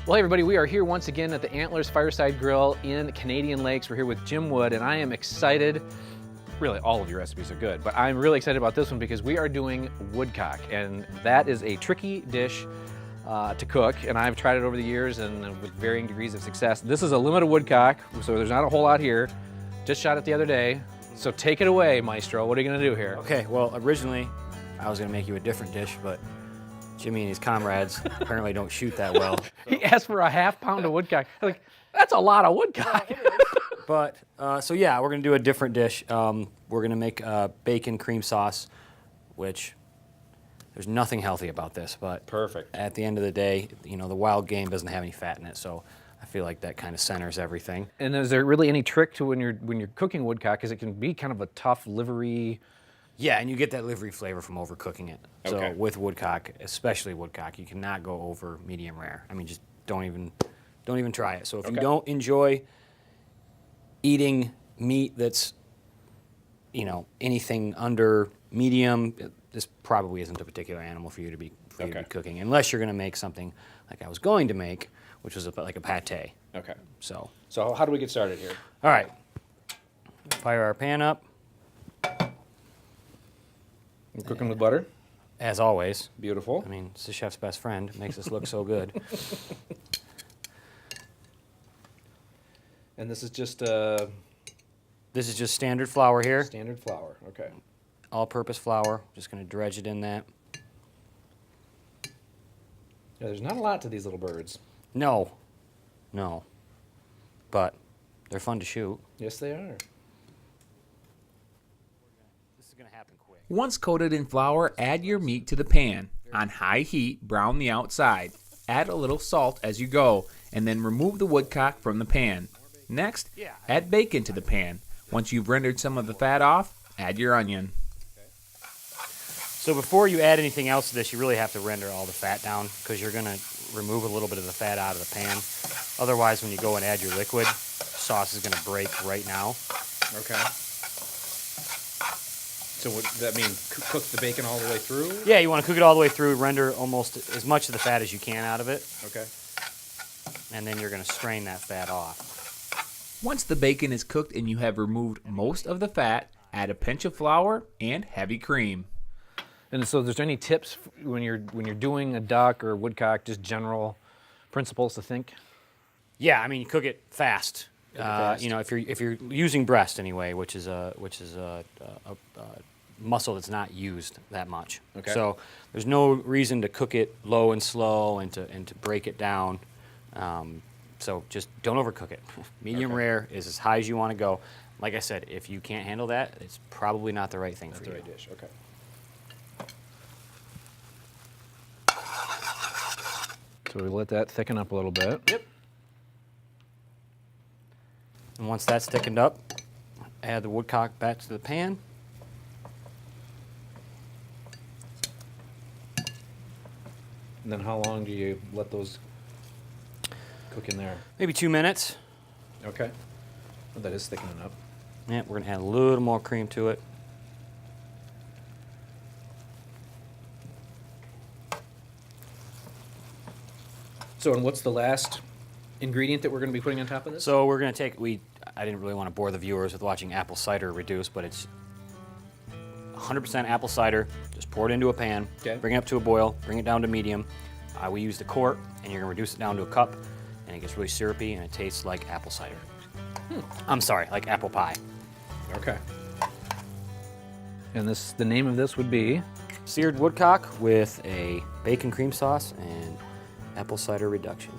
Well, hey everybody, we are here once again at the Antlers Fireside Grill in Canadian Lakes. We're here with Jim Wood, and I am excited. Really, all of your recipes are good, but I'm really excited about this one because we are doing woodcock, and that is a tricky dish to cook, and I've tried it over the years and with varying degrees of success. This is a limited woodcock, so there's not a whole lot here. Just shot it the other day, so take it away, Maestro. What are you gonna do here? Okay, well, originally I was gonna make you a different dish, but Jimmy and his comrades apparently don't shoot that well. He asked for a half pound of woodcock. I'm like, that's a lot of woodcock. But, so yeah, we're gonna do a different dish. We're gonna make bacon cream sauce, which there's nothing healthy about this, but Perfect. at the end of the day, you know, the wild game doesn't have any fat in it, so I feel like that kind of centers everything. And is there really any trick to when you're cooking woodcock? Because it can be kind of a tough, livery. Yeah, and you get that livery flavor from overcooking it. Okay. So with woodcock, especially woodcock, you cannot go over medium rare. I mean, just don't even try it. So if you don't enjoy eating meat that's, you know, anything under medium, this probably isn't a particular animal for you to be cooking, unless you're going to make something like I was going to make, which was like a pate. Okay. So how do we get started here? all right, fire our pan up. We're cooking with butter. As always. Beautiful. I mean, it's the chef's best friend. It makes us look so good. And this is just This is just standard flour here. standard flour. Okay. All-purpose flour. Just going to dredge it in that. Yeah, there's not a lot to these little birds. No. But they're fun to shoot. Yes, they are. This is going to happen quick. Once coated in flour, add your meat to the pan. On high heat, brown the outside. Add a little salt as you go, and then remove the woodcock from the pan. Next, add bacon to the pan. Once you've rendered some of the fat off, add your onion. So before you add anything else to this, you really have to render all the fat down because you're going to remove a little bit of the fat out of the pan. Otherwise, when you go and add your liquid, sauce is going to break right now. Okay. So what does that mean? Cook the bacon all the way through? Yeah, you want to cook it all the way through, render almost as much of the fat as you can out of it, Okay. and then you're going to strain that fat off. Once the bacon is cooked and you have removed most of the fat, add a pinch of flour and heavy cream. And so, is there any tips when you're doing a duck or a woodcock? Just general principles to think. Yeah, I mean, you cook it fast. Fast. You know, if you're using breast anyway, which is a muscle that's not used that much. Okay. So there's no reason to cook it low and slow and to break it down. So just don't overcook it. Medium rare is as high as you want to go. Like I said, if you can't handle that, it's probably not the right thing for you. That's the right dish. Okay. So we let that thicken up a little bit. Yep. And once that's thickened up, add the woodcock back to the pan. And then how long do you let those cook in there? Maybe 2 minutes. Okay. Well, that is thickening up. Yeah, we're gonna add a little more cream to it. So, and what's the last ingredient that we're going to be putting on top of this? So we're gonna take, I didn't really want to bore the viewers with watching apple cider reduce, but it's 100% apple cider. Just pour it into a pan, bring it up to a boil, bring it down to medium. We used a quart, and you're gonna reduce it down to a cup, and it gets really syrupy, and it tastes like apple cider. I'm sorry, like apple pie. Okay. And the name of this would be? Seared woodcock with a bacon cream sauce and apple cider reduction.